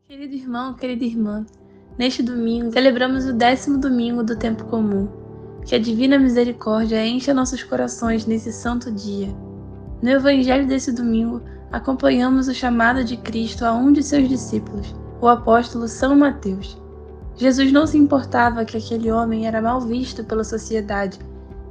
Querido irmão, querida irmã, neste domingo celebramos o 10º domingo do tempo comum. Que a divina misericórdia encha nossos corações nesse santo dia. No evangelho desse domingo, acompanhamos o chamado de Cristo a um de seus discípulos, o apóstolo São Mateus. Jesus não se importava que aquele homem era mal visto pela sociedade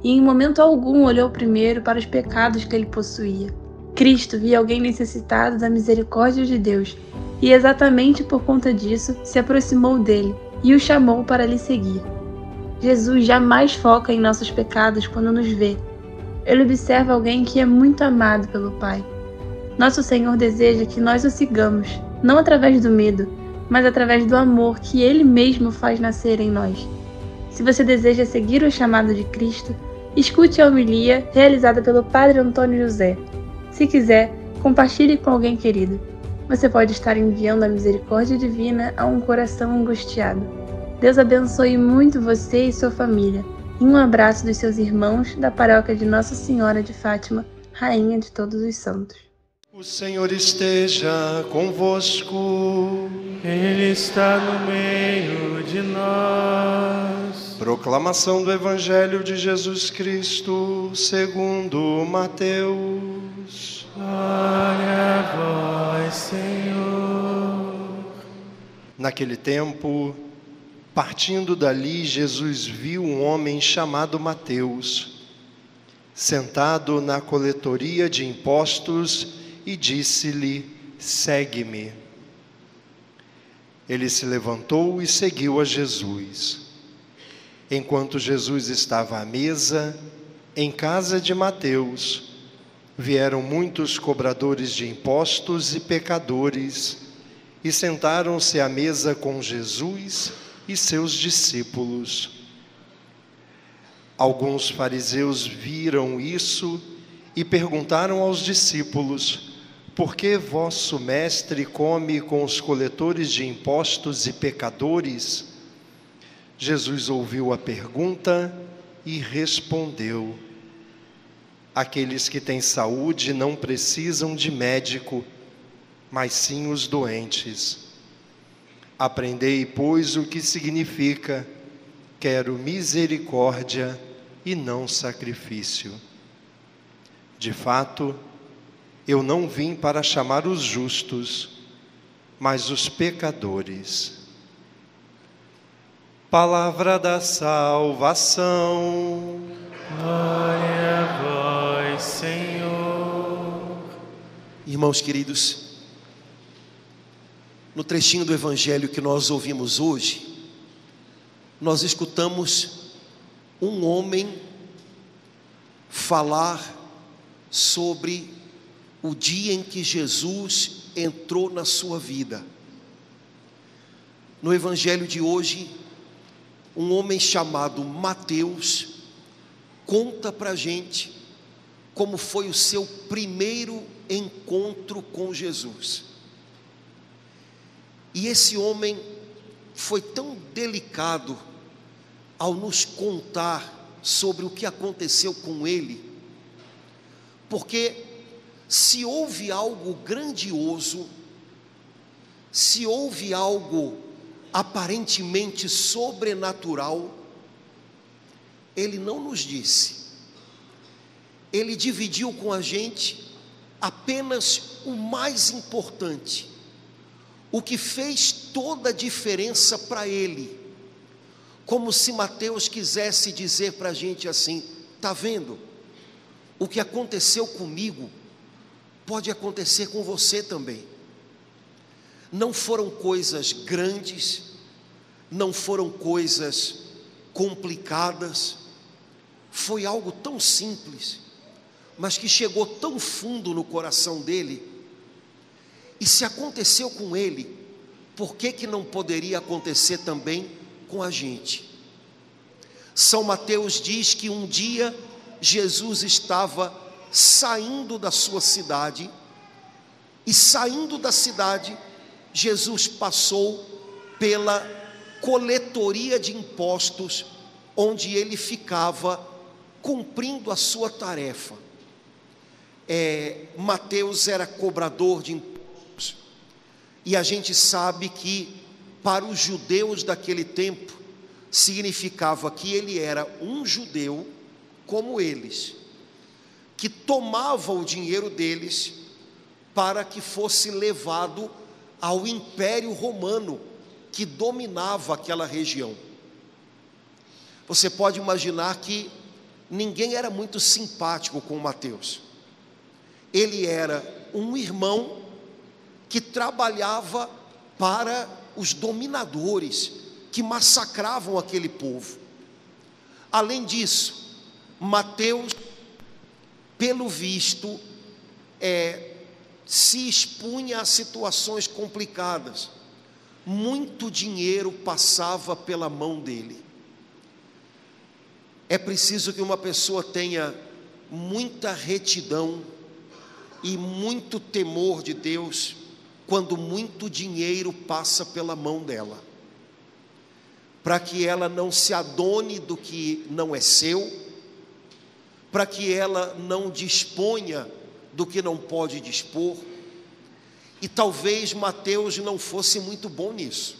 e em momento algum olhou primeiro para os pecados que ele possuía. Cristo via alguém necessitado da misericórdia de Deus e exatamente por conta disso se aproximou dele e o chamou para lhe seguir. Jesus jamais foca em nossos pecados quando nos vê. Ele observa alguém que é muito amado pelo Pai. Nosso Senhor deseja que nós o sigamos, não através do medo, mas através do amor que Ele mesmo faz nascer em nós. Se você deseja seguir o chamado de Cristo, escute a homilia realizada pelo Padre Antônio José. Se quiser, compartilhe com alguém querido. Você pode estar enviando a misericórdia divina a um coração angustiado. Deus abençoe muito você e sua família. E um abraço dos seus irmãos da paróquia de Nossa Senhora de Fátima, Rainha de Todos os Santos. O Senhor esteja convosco. Ele está no meio de nós. Proclamação do Evangelho de Jesus Cristo segundo Mateus. Glória a vós, Senhor. Naquele tempo, partindo dali, Jesus viu um homem chamado Mateus, sentado na coletoria de impostos, e disse-lhe: segue-me. Ele se levantou e seguiu a Jesus. Enquanto Jesus estava à mesa, em casa de Mateus, vieram muitos cobradores de impostos e pecadores, e sentaram-se à mesa com Jesus e seus discípulos. Alguns fariseus viram isso e perguntaram aos discípulos: por que vosso mestre come com os coletores de impostos e pecadores? Jesus ouviu a pergunta e respondeu: aqueles que têm saúde não precisam de médico, mas sim os doentes. Aprendei, pois, o que significa: quero misericórdia e não sacrifício. De fato, eu não vim para chamar os justos, mas os pecadores. Palavra da salvação. Glória a vós, Senhor. Irmãos queridos, no trechinho do Evangelho que nós ouvimos hoje, nós escutamos um homem falar sobre o dia em que Jesus entrou na sua vida. No Evangelho de hoje, um homem chamado Mateus conta para a gente como foi o seu primeiro encontro com Jesus. E esse homem foi tão delicado ao nos contar sobre o que aconteceu com ele, porque se houve algo grandioso, se houve algo aparentemente sobrenatural, ele não nos disse. Ele dividiu com a gente apenas o mais importante, o que fez toda a diferença para ele, como se Mateus quisesse dizer para a gente assim: está vendo? O que aconteceu comigo pode acontecer com você também. Não foram coisas grandes, não foram coisas complicadas, foi algo tão simples, mas que chegou tão fundo no coração dele. E se aconteceu com ele, por que não poderia acontecer também com a gente? São Mateus diz que um dia Jesus estava saindo da sua cidade, e saindo da cidade, Jesus passou pela coletoria de impostos, onde ele ficava cumprindo a sua tarefa. Mateus era cobrador de impostos, E a gente sabe que para os judeus daquele tempo significava que ele era um judeu como eles, que tomava o dinheiro deles para que fosse levado ao Império Romano, que dominava aquela região. Você pode imaginar que ninguém era muito simpático com Mateus. Ele era um irmão que trabalhava para os dominadores, que massacravam aquele povo. Além disso, Mateus, pelo visto, se expunha a situações complicadas. Muito dinheiro passava pela mão dele. É preciso que uma pessoa tenha muita retidão e muito temor de Deus quando muito dinheiro passa pela mão dela, para que ela não se adone do que não é seu, para que ela não disponha do que não pode dispor. E talvez Mateus não fosse muito bom nisso.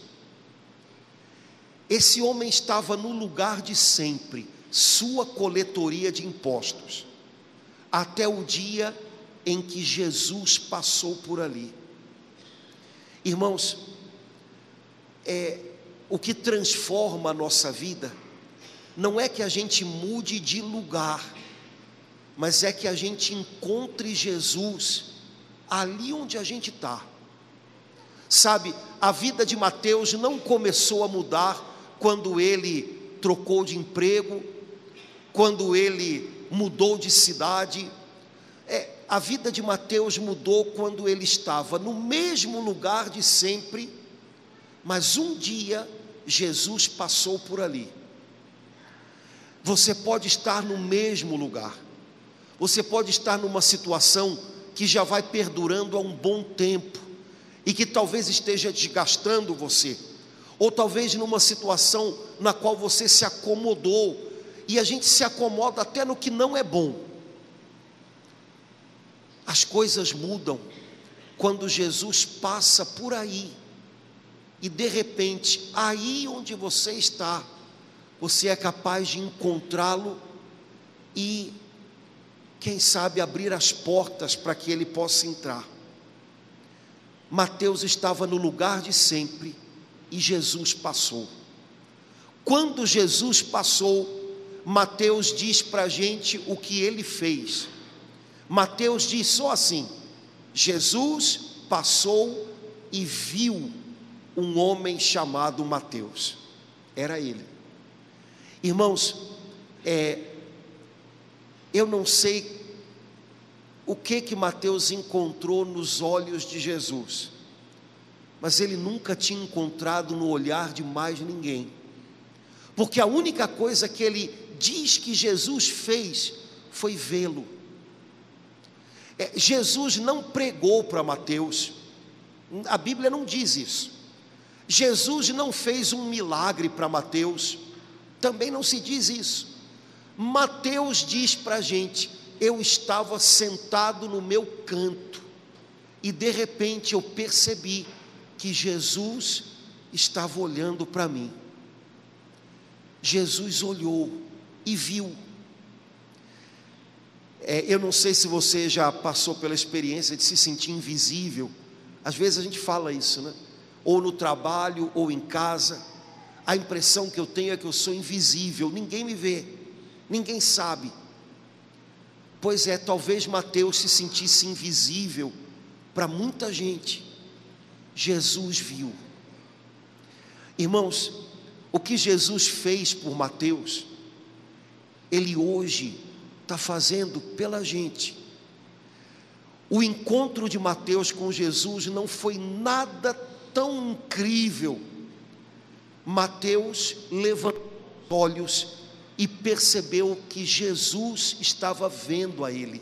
Esse homem estava no lugar de sempre, sua coletoria de impostos, até o dia em que Jesus passou por ali. Irmãos, o que transforma a nossa vida não é que a gente mude de lugar, mas é que a gente encontre Jesus ali onde a gente está. Sabe, a vida de Mateus não começou a mudar quando ele trocou de emprego, quando ele mudou de cidade. A vida de Mateus mudou quando ele estava no mesmo lugar de sempre, mas um dia Jesus passou por ali. Você pode estar no mesmo lugar, você pode estar numa situação que já vai perdurando há um bom tempo, e que talvez esteja desgastando você, ou talvez numa situação na qual você se acomodou, e a gente se acomoda até no que não é bom. As coisas mudam quando Jesus passa por aí, e de repente, aí onde você está, você é capaz de encontrá-lo e, quem sabe, abrir as portas para que ele possa entrar. Mateus estava no lugar de sempre e Jesus passou. Quando Jesus passou, Mateus diz para a gente o que ele fez. Mateus diz só assim: Jesus passou e viu um homem chamado Mateus. Era ele. Irmãos, eu não sei o que Mateus encontrou nos olhos de Jesus, mas ele nunca tinha encontrado no olhar de mais ninguém, porque a única coisa que ele diz que Jesus fez foi vê-lo. Jesus não pregou para Mateus, a Bíblia não diz isso. Jesus não fez um milagre para Mateus, também não se diz isso. Mateus diz para a gente: eu estava sentado no meu canto, e de repente eu percebi que Jesus estava olhando para mim. Jesus olhou e viu. Eu não sei se você já passou pela experiência de se sentir invisível. Às vezes a gente fala isso, né? Ou no trabalho, ou em casa. A impressão que eu tenho é que eu sou invisível, ninguém me vê, ninguém sabe. Pois talvez Mateus se sentisse invisível para muita gente. Jesus viu. Irmãos, o que Jesus fez por Mateus, ele hoje está fazendo pela gente. O encontro de Mateus com Jesus não foi nada tão incrível. Mateus levantou os olhos e percebeu que Jesus estava vendo a ele.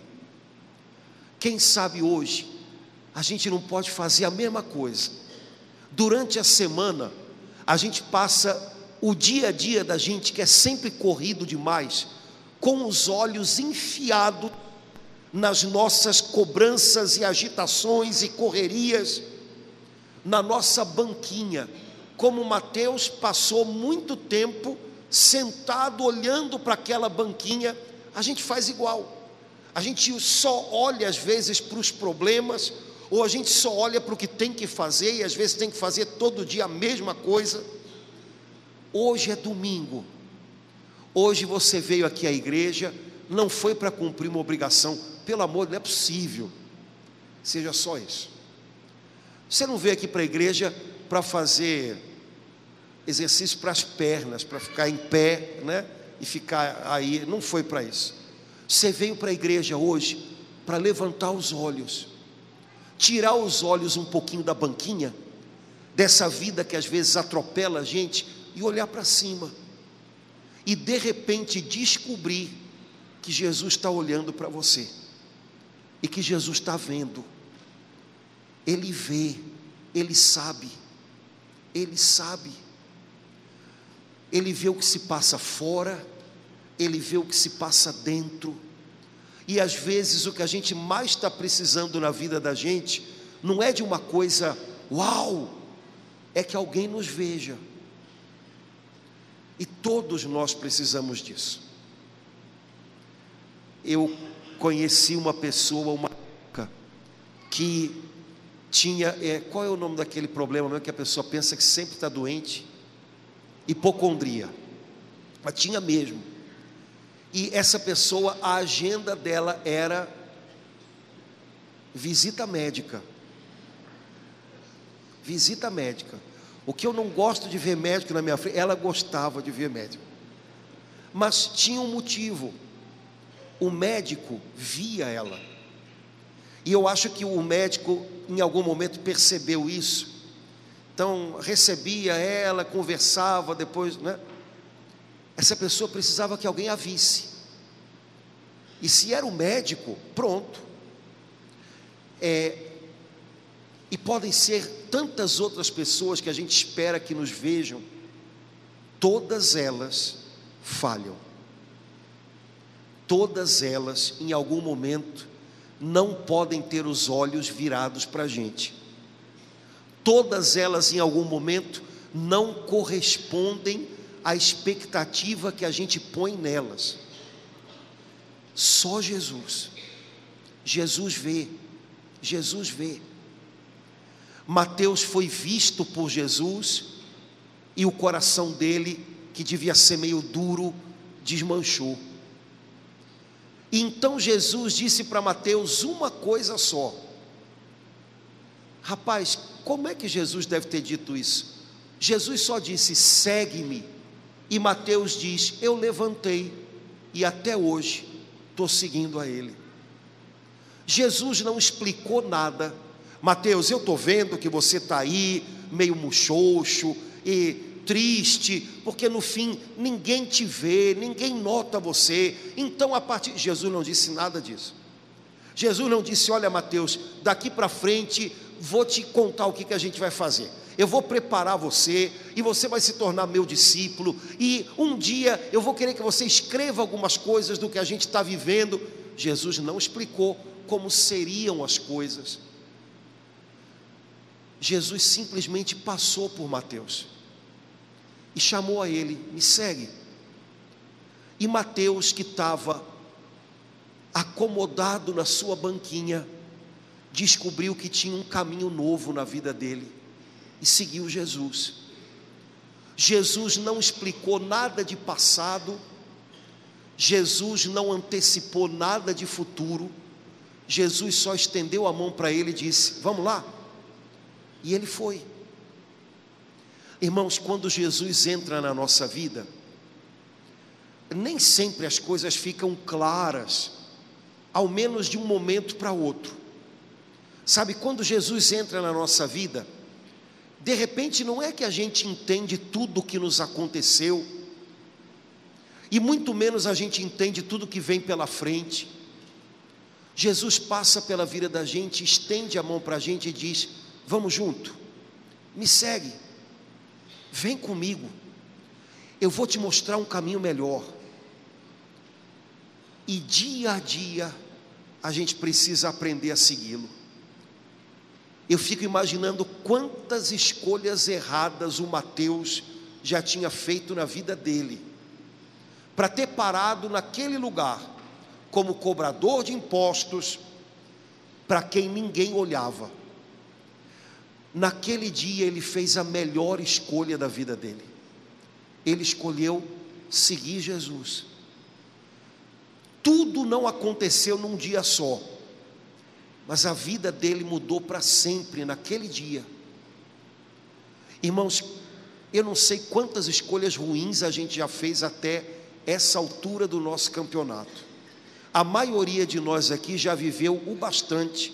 Quem sabe hoje a gente não pode fazer a mesma coisa. Durante a semana a gente passa o dia a dia da gente, que é sempre corrido demais, com os olhos enfiados nas nossas cobranças e agitações e correrias. na nossa banquinha, como Mateus passou muito tempo sentado olhando para aquela banquinha, a gente faz igual. A gente só olha às vezes para os problemas, ou a gente só olha para o que tem que fazer, e às vezes tem que fazer todo dia a mesma coisa. Hoje é domingo, hoje você veio aqui à igreja, não foi para cumprir uma obrigação, pelo amor, não é possível, seja só isso. Você não veio aqui para a igreja para fazer exercício para as pernas, para ficar em pé, né? E ficar aí, não foi para isso. Você veio para a igreja hoje para levantar os olhos, tirar os olhos um pouquinho da banquinha, dessa vida que às vezes atropela a gente, e olhar para cima, e de repente descobrir que Jesus está olhando para você, e que Jesus está vendo. Ele vê, Ele sabe, Ele sabe. Ele vê o que se passa fora, Ele vê o que se passa dentro. E às vezes o que a gente mais está precisando na vida da gente, não é de uma coisa, uau, é que alguém nos veja. E todos nós precisamos disso. Eu conheci uma pessoa, uma que tinha, qual é o nome daquele problema mesmo que a pessoa pensa que sempre está doente? Hipocondria. Mas tinha mesmo. E essa pessoa, a agenda dela era visita médica. Visita médica. O que eu não gosto de ver médico na minha frente, ela gostava de ver médico. Mas tinha um motivo. O médico via ela. E eu acho que o médico, em algum momento, percebeu isso. Então, recebia ela, conversava, depois, né? Essa pessoa precisava que alguém a visse. E se era o médico, pronto. E podem ser tantas outras pessoas que a gente espera que nos vejam. Todas elas falham. Todas elas, em algum momento, não podem ter os olhos virados para a gente. Todas elas, em algum momento, não correspondem à expectativa que a gente põe nelas. Só Jesus. Jesus vê. Jesus vê. Mateus foi visto por Jesus e o coração dele, que devia ser meio duro, desmanchou. E então Jesus disse para Mateus uma coisa só. Rapaz, como é que Jesus deve ter dito isso? Jesus só disse, segue-me. E Mateus diz, eu levantei e até hoje estou seguindo a Ele. Jesus não explicou nada. Mateus, eu estou vendo que você está aí, meio muxoxo e triste, porque no fim ninguém te vê, ninguém nota você. Então Jesus não disse nada disso. Jesus não disse, olha Mateus, daqui para frente vou te contar o que a gente vai fazer. Eu vou preparar você e você vai se tornar meu discípulo, e um dia eu vou querer que você escreva algumas coisas do que a gente está vivendo. Jesus não explicou como seriam as coisas. Jesus simplesmente passou por Mateus e chamou a ele, me segue. E Mateus, que estava acomodado na sua banquinha, descobriu que tinha um caminho novo na vida dele e seguiu Jesus. Jesus não explicou nada de passado, Jesus não antecipou nada de futuro. Jesus só estendeu a mão para ele e disse, vamos lá? E ele foi. Irmãos, quando Jesus entra na nossa vida, nem sempre as coisas ficam claras, ao menos de um momento para outro. Sabe, quando Jesus entra na nossa vida, de repente não é que a gente entende tudo o que nos aconteceu, e muito menos a gente entende tudo que vem pela frente. Jesus passa pela vida da gente, estende a mão para a gente e diz, vamos junto, me segue, vem comigo, eu vou te mostrar um caminho melhor. E dia a dia a gente precisa aprender a segui-lo. Eu fico imaginando quantas escolhas erradas o Mateus já tinha feito na vida dele, para ter parado naquele lugar, como cobrador de impostos, para quem ninguém olhava. Naquele dia ele fez a melhor escolha da vida dele. Ele escolheu seguir Jesus. Tudo não aconteceu num dia só, mas a vida dele mudou para sempre naquele dia. Irmãos, eu não sei quantas escolhas ruins a gente já fez até essa altura do nosso campeonato. A maioria de nós aqui já viveu o bastante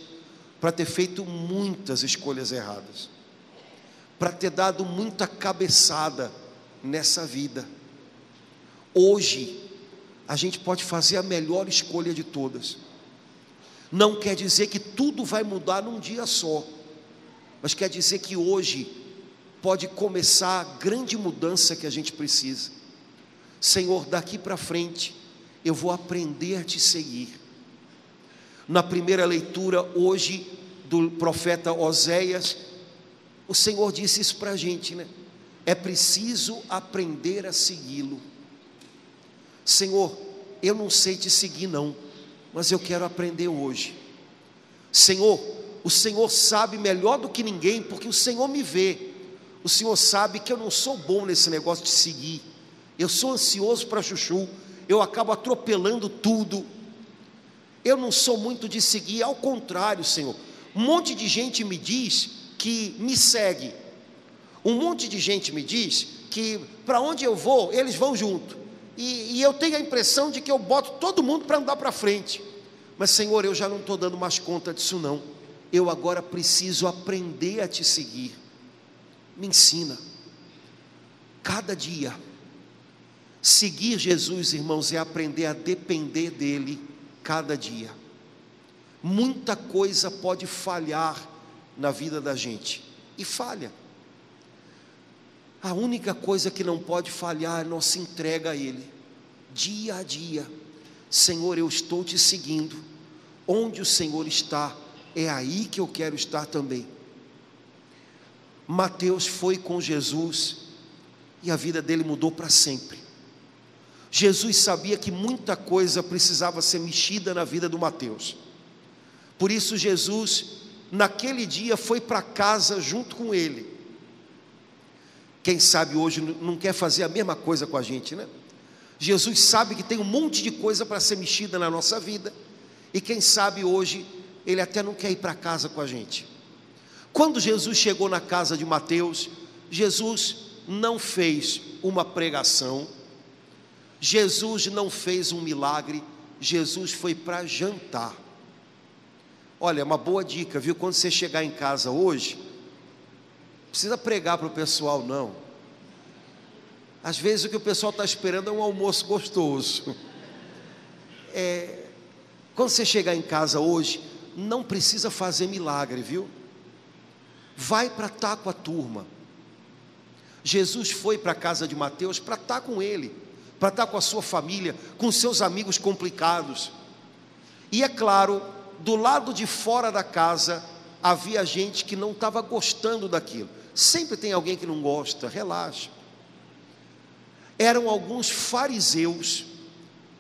para ter feito muitas escolhas erradas, para ter dado muita cabeçada nessa vida. Hoje a gente pode fazer a melhor escolha de todas. Não quer dizer que tudo vai mudar num dia só, mas quer dizer que hoje pode começar a grande mudança que a gente precisa. Senhor, daqui para frente eu vou aprender a te seguir. Na primeira leitura hoje do profeta Oséias, o Senhor disse isso para a gente, né? É preciso aprender a segui-lo. Senhor, eu não sei te seguir não, mas eu quero aprender hoje. Senhor, o Senhor sabe melhor do que ninguém, porque o Senhor me vê. O Senhor sabe que eu não sou bom nesse negócio de seguir. Eu sou ansioso para chuchu, eu acabo atropelando tudo. Eu não sou muito de seguir, ao contrário, Senhor. Um monte de gente me diz que me segue. Um monte de gente me diz que para onde eu vou, eles vão junto. E eu tenho a impressão de que eu boto todo mundo para andar para frente. Mas Senhor, eu já não estou dando mais conta disso não. Eu agora preciso aprender a te seguir. Me ensina. Cada dia. Seguir Jesus, irmãos, é aprender a depender dEle cada dia. Muita coisa pode falhar na vida da gente. E falha. A única coisa que não pode falhar é a nossa entrega a Ele, dia a dia. Senhor, eu estou te seguindo. Onde o Senhor está, é aí que eu quero estar também. Mateus foi com Jesus e a vida dele mudou para sempre. Jesus sabia que muita coisa precisava ser mexida na vida do Mateus. Por isso Jesus, naquele dia, foi para casa junto com ele. Quem sabe hoje não quer fazer a mesma coisa com a gente, né? Jesus sabe que tem um monte de coisa para ser mexida na nossa vida, e quem sabe hoje ele até não quer ir para casa com a gente. Quando Jesus chegou na casa de Mateus, Jesus não fez uma pregação, Jesus não fez um milagre, Jesus foi para jantar. Olha, uma boa dica, viu? Quando você chegar em casa hoje, não precisa pregar para o pessoal não. Às vezes o que o pessoal está esperando é um almoço gostoso. Quando você chegar em casa hoje, não precisa fazer milagre, viu? Vai para estar com a turma. Jesus foi para a casa de Mateus para estar com ele, para estar com a sua família, com seus amigos complicados. E é claro, do lado de fora da casa, havia gente que não estava gostando daquilo. Sempre tem alguém que não gosta, relaxa. Eram alguns fariseus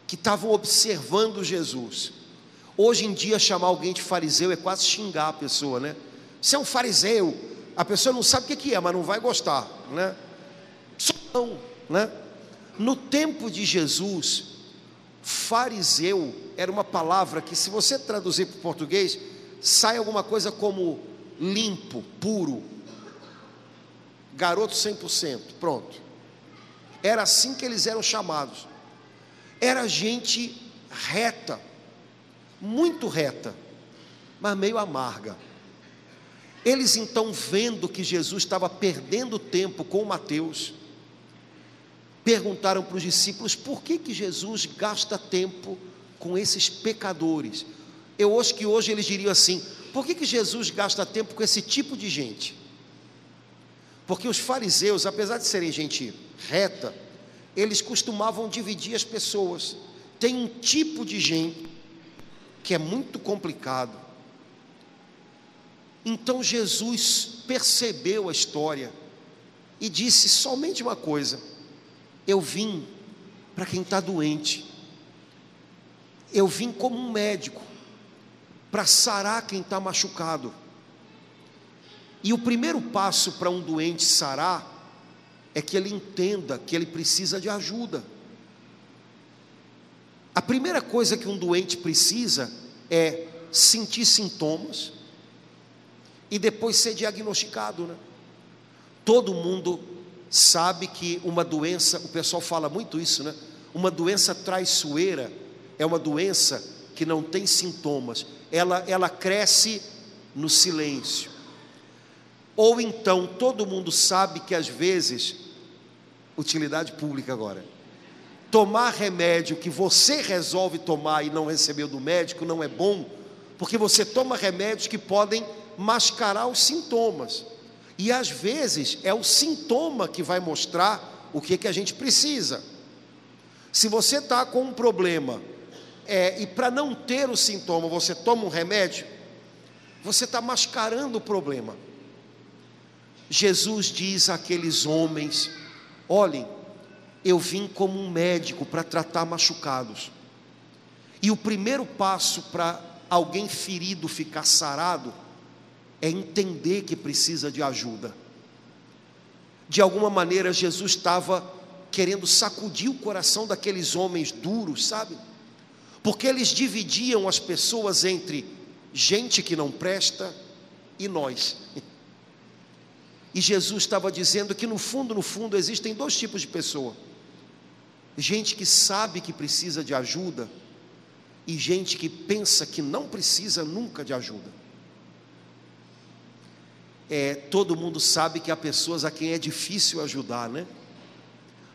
que estavam observando Jesus. Hoje em dia chamar alguém de fariseu é quase xingar a pessoa, né? Você é um fariseu, a pessoa não sabe o que é, mas não vai gostar, né? Não, né? No tempo de Jesus, fariseu era uma palavra que, se você traduzir para o português, sai alguma coisa como limpo, puro, garoto 100%, pronto. Era assim que eles eram chamados. Era gente reta, muito reta, mas meio amarga. Eles então, vendo que Jesus estava perdendo tempo com Mateus, perguntaram para os discípulos: por que Jesus gasta tempo com esses pecadores? Eu acho que hoje eles diriam assim: por que Jesus gasta tempo com esse tipo de gente? Porque os fariseus, apesar de serem gente reta, eles costumavam dividir as pessoas. Tem um tipo de gente que é muito complicado, Então Jesus percebeu a história e disse somente uma coisa: eu vim para quem está doente, eu vim como um médico para sarar quem está machucado. E o primeiro passo para um doente sarar é que ele entenda que ele precisa de ajuda. A primeira coisa que um doente precisa é sentir sintomas e depois ser diagnosticado, né? Todo mundo sabe que uma doença, o pessoal fala muito isso, né? Uma doença traiçoeira é uma doença que não tem sintomas, ela cresce no silêncio. Ou então todo mundo sabe que às vezes, utilidade pública agora, tomar remédio que você resolve tomar e não recebeu do médico não é bom, porque você toma remédios que podem mascarar os sintomas, e às vezes é o sintoma que vai mostrar o que a gente precisa. Se você está com um problema, e para não ter o sintoma você toma um remédio, você está mascarando o problema. Jesus diz àqueles homens: olhem, eu vim como um médico para tratar machucados, e o primeiro passo para alguém ferido ficar sarado é entender que precisa de ajuda. De alguma maneira Jesus estava querendo sacudir o coração daqueles homens duros, sabe? Porque eles dividiam as pessoas entre gente que não presta e nós. E Jesus estava dizendo que no fundo existem dois tipos de pessoa: gente que sabe que precisa de ajuda e gente que pensa que não precisa nunca de ajuda. Todo mundo sabe que há pessoas a quem é difícil ajudar, né?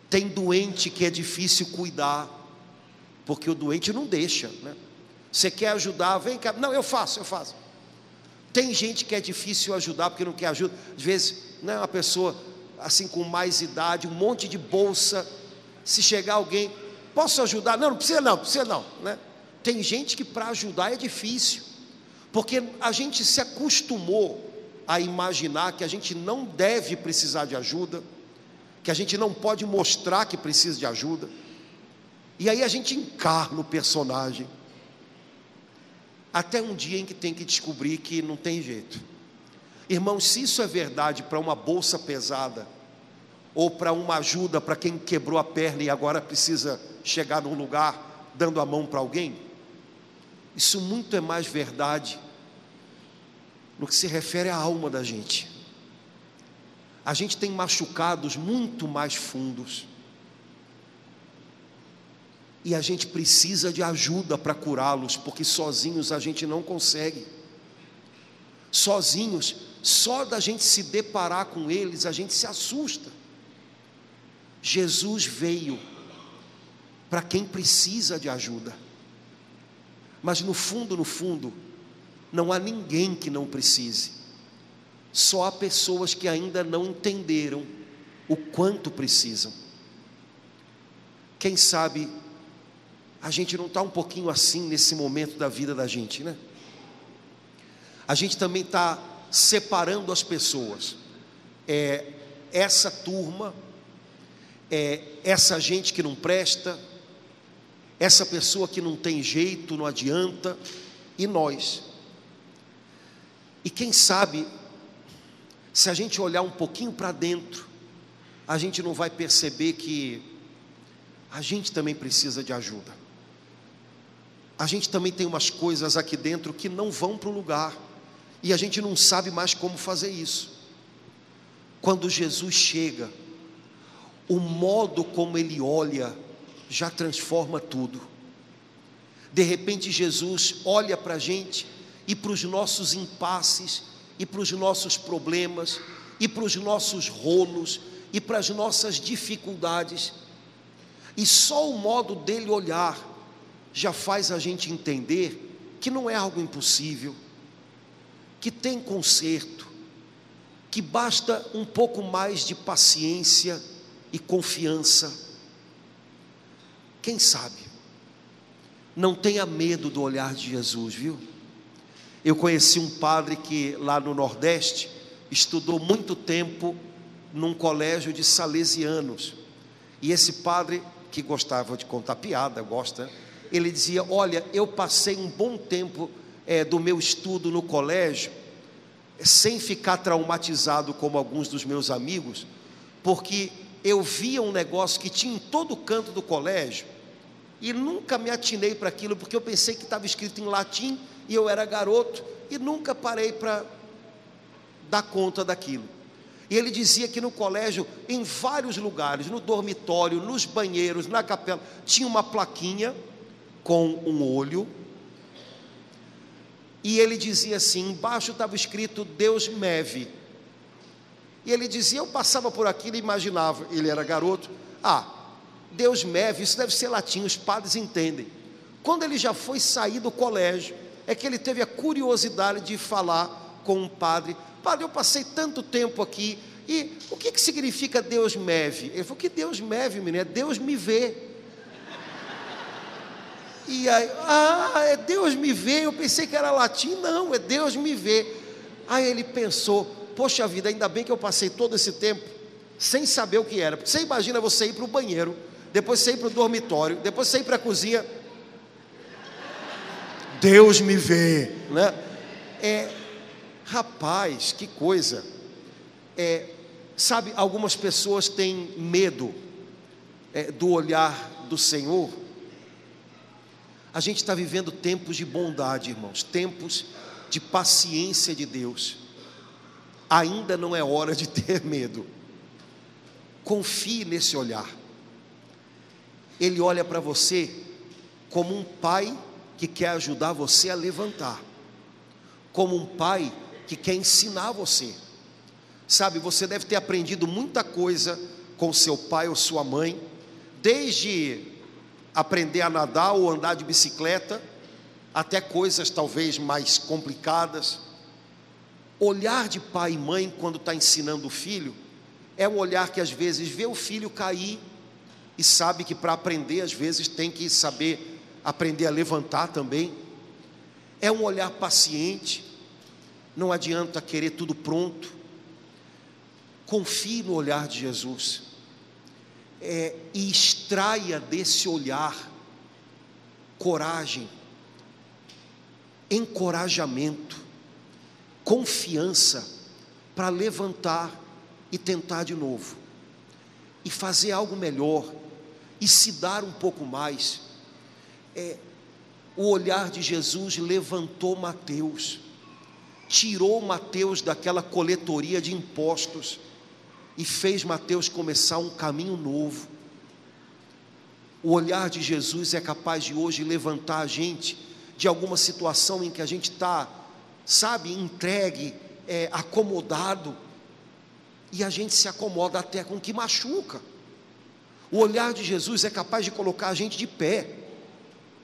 Tem doente que é difícil cuidar, porque o doente não deixa, né? Você quer ajudar, vem cá, não, eu faço. Tem gente que é difícil ajudar porque não quer ajuda. Às vezes, né, uma pessoa assim com mais idade, um monte de bolsa, se chegar alguém, posso ajudar? Não precisa não, né? Tem gente que para ajudar é difícil, porque a gente se acostumou a imaginar que a gente não deve precisar de ajuda, que a gente não pode mostrar que precisa de ajuda, e aí a gente encarna o personagem, até um dia em que tem que descobrir que não tem jeito. Irmãos, se isso é verdade para uma bolsa pesada, ou para uma ajuda para quem quebrou a perna e agora precisa chegar num lugar dando a mão para alguém, isso muito é mais verdade no que se refere à alma da gente. A gente tem machucados muito mais fundos, e a gente precisa de ajuda para curá-los, porque sozinhos a gente não consegue. Sozinhos, só da gente se deparar com eles, a gente se assusta. Jesus veio para quem precisa de ajuda, mas no fundo, não há ninguém que não precise. Só há pessoas que ainda não entenderam o quanto precisam. Quem sabe a gente não está um pouquinho assim nesse momento da vida da gente, né? A gente também está separando as pessoas. Essa turma, essa gente que não presta, essa pessoa que não tem jeito, não adianta, e nós. E quem sabe, se a gente olhar um pouquinho para dentro, a gente não vai perceber que a gente também precisa de ajuda. A gente também tem umas coisas aqui dentro que não vão para o lugar, e a gente não sabe mais como fazer isso. Quando Jesus chega, o modo como Ele olha já transforma tudo. De repente Jesus olha para a gente e para os nossos impasses, e para os nossos problemas, e para os nossos rolos, e para as nossas dificuldades, e só o modo dele olhar já faz a gente entender que não é algo impossível, que tem conserto, que basta um pouco mais de paciência e confiança. Quem sabe, não tenha medo do olhar de Jesus, viu? Eu conheci um padre que lá no Nordeste estudou muito tempo num colégio de salesianos. E esse padre, que gostava de contar piada, gosta, ele dizia: olha, eu passei um bom tempo do meu estudo no colégio sem ficar traumatizado como alguns dos meus amigos, porque eu via um negócio que tinha em todo canto do colégio e nunca me atinei para aquilo, porque eu pensei que estava escrito em latim e eu era garoto e nunca parei para dar conta daquilo. E ele dizia que no colégio, em vários lugares, no dormitório, nos banheiros, na capela, tinha uma plaquinha com um olho, e ele dizia assim, embaixo estava escrito Deus Meve. E ele dizia, eu passava por aquilo e imaginava, ele era garoto, Deus Meve, isso deve ser latim, os padres entendem. Quando ele já foi sair do colégio, é que ele teve a curiosidade de falar com um padre: padre, eu passei tanto tempo aqui, e o que significa Deus Meve? Ele falou: que Deus Meve, menino? É Deus me vê. E aí, é Deus me vê, eu pensei que era latim, não, é Deus me vê. Aí ele pensou: poxa vida, ainda bem que eu passei todo esse tempo sem saber o que era. Porque você imagina você ir para o banheiro, depois você ir para o dormitório, depois você ir para a cozinha, Deus me vê, né? Rapaz, que coisa. Sabe, algumas pessoas têm medo do olhar do Senhor. A gente está vivendo tempos de bondade, irmãos, tempos de paciência de Deus. Ainda não é hora de ter medo. Confie nesse olhar. Ele olha para você como um pai que quer ajudar você a levantar, como um pai que quer ensinar você. Sabe, você deve ter aprendido muita coisa com seu pai ou sua mãe, desde aprender a nadar ou andar de bicicleta, até coisas talvez mais complicadas. Olhar de pai e mãe quando está ensinando o filho, é um olhar que às vezes vê o filho cair e sabe que para aprender às vezes tem que saber aprender a levantar também. É um olhar paciente, não adianta querer tudo pronto. Confie no olhar de Jesus, e extraia desse olhar coragem, encorajamento, confiança para levantar e tentar de novo, e fazer algo melhor, e se dar um pouco mais. O olhar de Jesus levantou Mateus, tirou Mateus daquela coletoria de impostos e fez Mateus começar um caminho novo. O olhar de Jesus é capaz de hoje levantar a gente de alguma situação em que a gente está, sabe, entregue, acomodado, e a gente se acomoda até com o que machuca. O olhar de Jesus é capaz de colocar a gente de pé.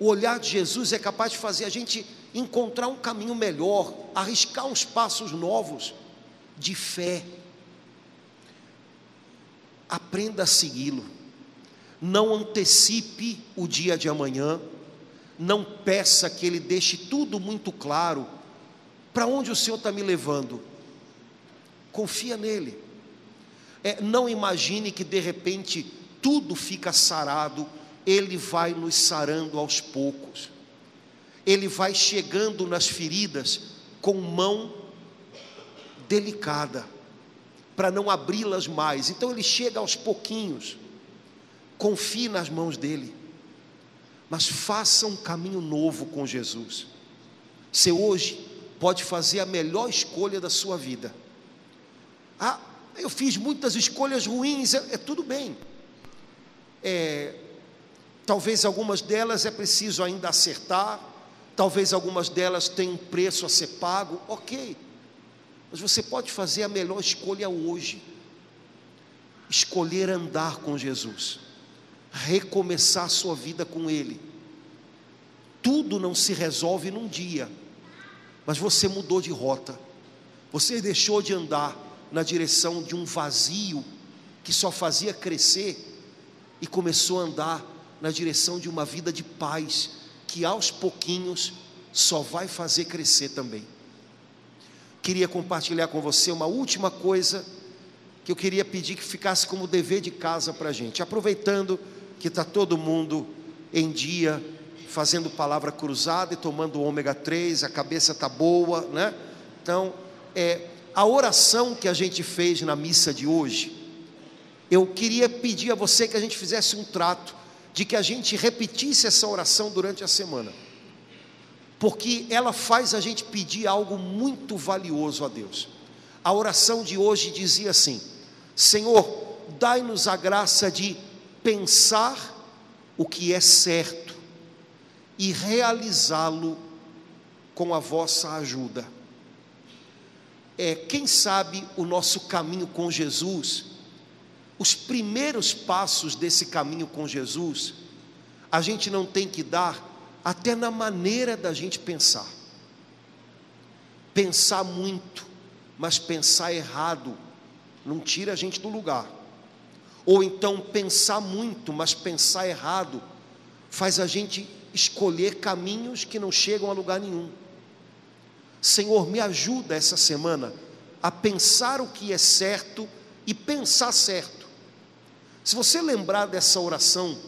O olhar de Jesus é capaz de fazer a gente encontrar um caminho melhor, arriscar uns passos novos de fé. Aprenda a segui-lo. Não antecipe o dia de amanhã. Não peça que Ele deixe tudo muito claro. Para onde o Senhor está me levando? Confia nele. Não imagine que de repente tudo fica sarado. Ele vai nos sarando aos poucos. Ele vai chegando nas feridas com mão delicada, para não abri-las mais. Então Ele chega aos pouquinhos. Confie nas mãos dEle, mas faça um caminho novo com Jesus. Você hoje pode fazer a melhor escolha da sua vida. Eu fiz muitas escolhas ruins, tudo bem. Talvez algumas delas é preciso ainda acertar, talvez algumas delas tenham um preço a ser pago, ok, mas você pode fazer a melhor escolha hoje. Escolher andar com Jesus, recomeçar a sua vida com Ele. Tudo não se resolve num dia, mas você mudou de rota, você deixou de andar na direção de um vazio que só fazia crescer e começou a andar na direção de uma vida de paz, que aos pouquinhos só vai fazer crescer também. Queria compartilhar com você uma última coisa que eu queria pedir que ficasse como dever de casa para a gente, aproveitando que está todo mundo em dia, fazendo palavra cruzada e tomando ômega 3, a cabeça está boa, né? Então, a oração que a gente fez na missa de hoje, eu queria pedir a você que a gente fizesse um trato, de que a gente repetisse essa oração durante a semana, porque ela faz a gente pedir algo muito valioso a Deus. A oração de hoje dizia assim: Senhor, dai-nos a graça de pensar o que é certo e realizá-lo com a vossa ajuda. Quem sabe o nosso caminho com Jesus, os primeiros passos desse caminho com Jesus, a gente não tem que dar até na maneira da gente pensar. Pensar muito, mas pensar errado, não tira a gente do lugar. Ou então pensar muito, mas pensar errado, faz a gente escolher caminhos que não chegam a lugar nenhum. Senhor, me ajuda essa semana a pensar o que é certo e pensar certo. Se você lembrar dessa oração,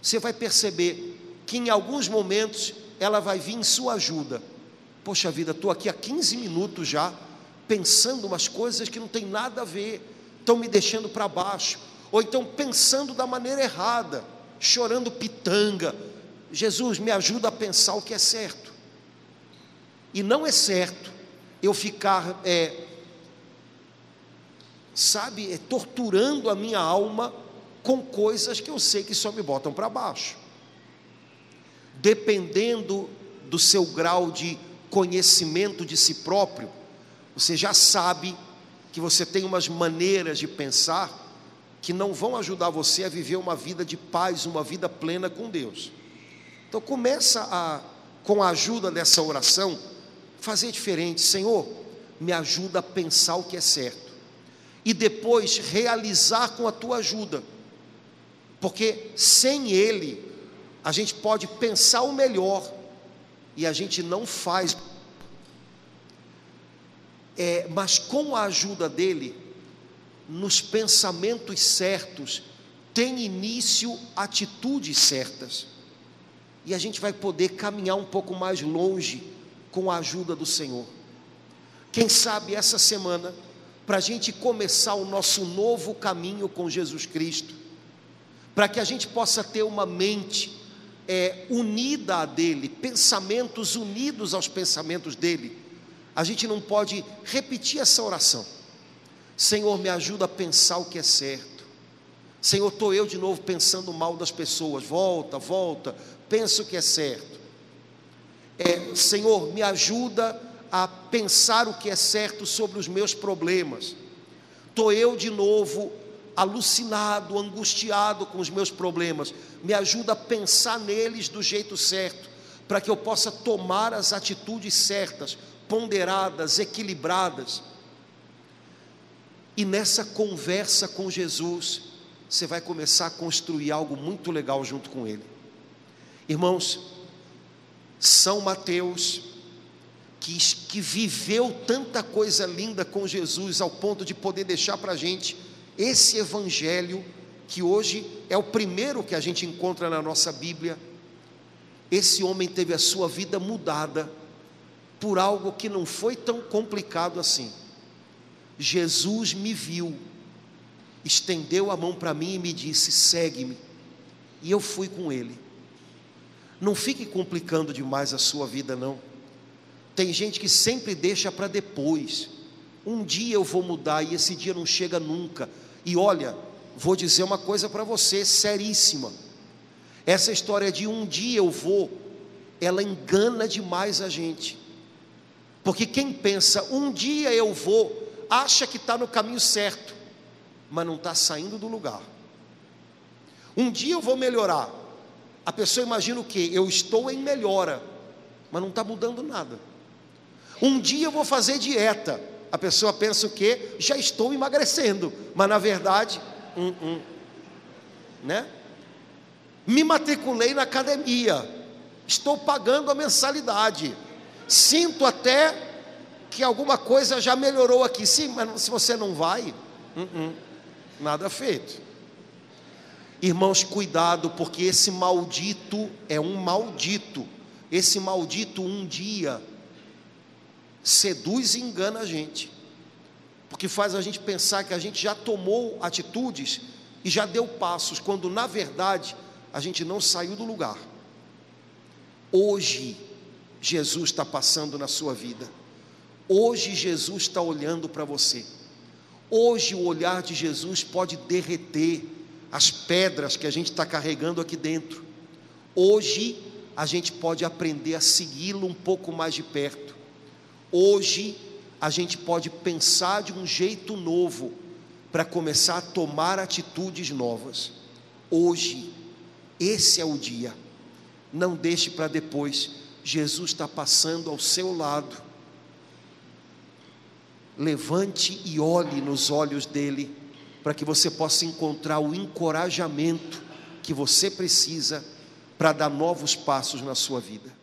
você vai perceber que em alguns momentos ela vai vir em sua ajuda. Poxa vida, estou aqui há 15 minutos já, pensando umas coisas que não tem nada a ver, estão me deixando para baixo, ou então pensando da maneira errada, chorando pitanga. Jesus, me ajuda a pensar o que é certo. E não é certo eu ficar, torturando a minha alma com coisas que eu sei que só me botam para baixo. Dependendo do seu grau de conhecimento de si próprio, você já sabe que você tem umas maneiras de pensar que não vão ajudar você a viver uma vida de paz, uma vida plena com Deus. Então começa com a ajuda dessa oração, fazer diferente. Senhor, me ajuda a pensar o que é certo, e depois realizar com a tua ajuda, porque sem Ele, a gente pode pensar o melhor, e a gente não faz, mas com a ajuda dEle, nos pensamentos certos, tem início atitudes certas, e a gente vai poder caminhar um pouco mais longe, com a ajuda do Senhor. Quem sabe essa semana, para a gente começar o nosso novo caminho com Jesus Cristo, para que a gente possa ter uma mente unida a dele, pensamentos unidos aos pensamentos dele, a gente não pode repetir essa oração. Senhor, me ajuda a pensar o que é certo. Senhor, estou eu de novo pensando mal das pessoas, volta, pensa o que é certo. Senhor, me ajuda a pensar o que é certo sobre os meus problemas. Estou eu de novo alucinado, angustiado com os meus problemas. Me ajuda a pensar neles do jeito certo, para que eu possa tomar as atitudes certas, ponderadas, equilibradas. E nessa conversa com Jesus, você vai começar a construir algo muito legal junto com Ele. Irmãos, São Mateus, que viveu tanta coisa linda com Jesus, ao ponto de poder deixar para a gente esse evangelho, que hoje é o primeiro que a gente encontra na nossa Bíblia. Esse homem teve a sua vida mudada por algo que não foi tão complicado assim. Jesus me viu, estendeu a mão para mim e me disse: segue-me, e eu fui com ele. Não fique complicando demais a sua vida, não. Tem gente que sempre deixa para depois. Um dia eu vou mudar, e esse dia não chega nunca. E olha, vou dizer uma coisa para você, seríssima. Essa história de um dia eu vou, ela engana demais a gente. Porque quem pensa, um dia eu vou, acha que está no caminho certo, mas não está saindo do lugar. Um dia eu vou melhorar. A pessoa imagina o quê? Eu estou em melhora, mas não está mudando nada. Um dia eu vou fazer dieta. A pessoa pensa o quê? Já estou emagrecendo, mas na verdade, né? Me matriculei na academia, estou pagando a mensalidade, sinto até que alguma coisa já melhorou aqui. Sim, mas se você não vai, nada feito. Irmãos, cuidado, porque esse maldito é um maldito. Esse maldito um dia seduz e engana a gente, porque faz a gente pensar que a gente já tomou atitudes e já deu passos, quando na verdade a gente não saiu do lugar. Hoje Jesus está passando na sua vida, hoje Jesus está olhando para você, hoje o olhar de Jesus pode derreter as pedras que a gente está carregando aqui dentro. Hoje a gente pode aprender a segui-lo um pouco mais de perto. Hoje a gente pode pensar de um jeito novo para começar a tomar atitudes novas. Hoje, esse é o dia. Não deixe para depois. Jesus está passando ao seu lado. Levante e olhe nos olhos dele, para que você possa encontrar o encorajamento que você precisa para dar novos passos na sua vida.